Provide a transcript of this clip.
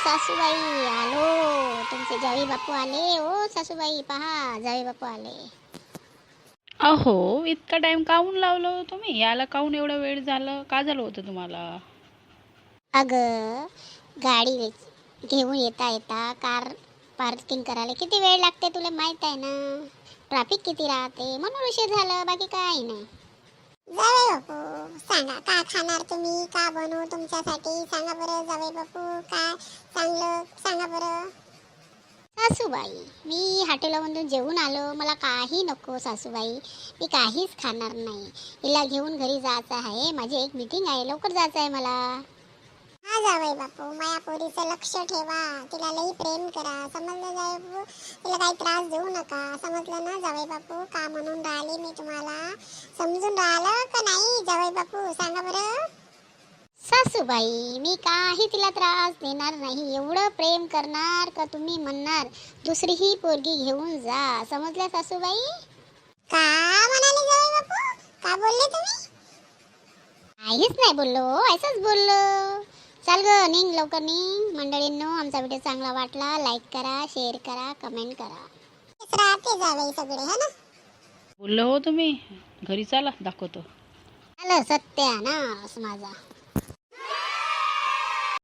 सासूबाई आलो, तुमचे जावई बापू आले. ओ सासूबाई पहा, जावई बापू आले. अहो, इतका टाइम काहून लावलं हो तुम्ही? याला काहून एवढा वेळ झालं? का झालं होतं तुम्हाला? अगं, गाडी घेऊन येता येता कार पार्किंग करायला किती वेळ लागते तुला माहित आहे ना. ट्रॅफिक किती राहते म्हणून उशीर झालं, बाकी काही नाही. जावई बापू सांगा, का खाणार तुम्ही, का बनवू तुमच्यासाठी? सांगा बरं जावई बापू, काय चांगलं सांगा बरं. सासूबाई, मी हॉटेलमधून जेवून आलो, मला काही नको सासूबाई, मी काहीच खाणार नाही. हिला घेऊन घरी जायचं आहे, माझी एक मीटिंग आहे, लवकर जायचं आहे मला. हा जावई बापू, माया पोरीचं लक्ष ठेवा, तिला लई प्रेम करा, समजलं जावई बापू. तिला काही त्रास देऊ नका, समजलं ना जावई बापू. का म्हणून राहिली मी तुम्हाला, समजून राहिलं का नाही जावई बापू, सांगा बरं. सासूबाई, मी काही तिला त्रास देणार नाही. एवढं प्रेम करणार का तुम्ही म्हणणार दुसरीही पोरगी घेऊन जा, समजल्या सासूबाई. का म्हणाले जावई बापू, का बोलले तुम्ही? काहीच नाही बोललो, असंच बोललो. चाल ग, निघ लवकर निघ. मंडळींनो, आमचा व्हिडिओ चांगला वाटला, लाईक करा, शेअर करा, कमेंट करा. राहते जावई सगळे है ना. बोललो हो तुम्ही? घरी चला, दाखवतो. आलं सत्यानाश माझा.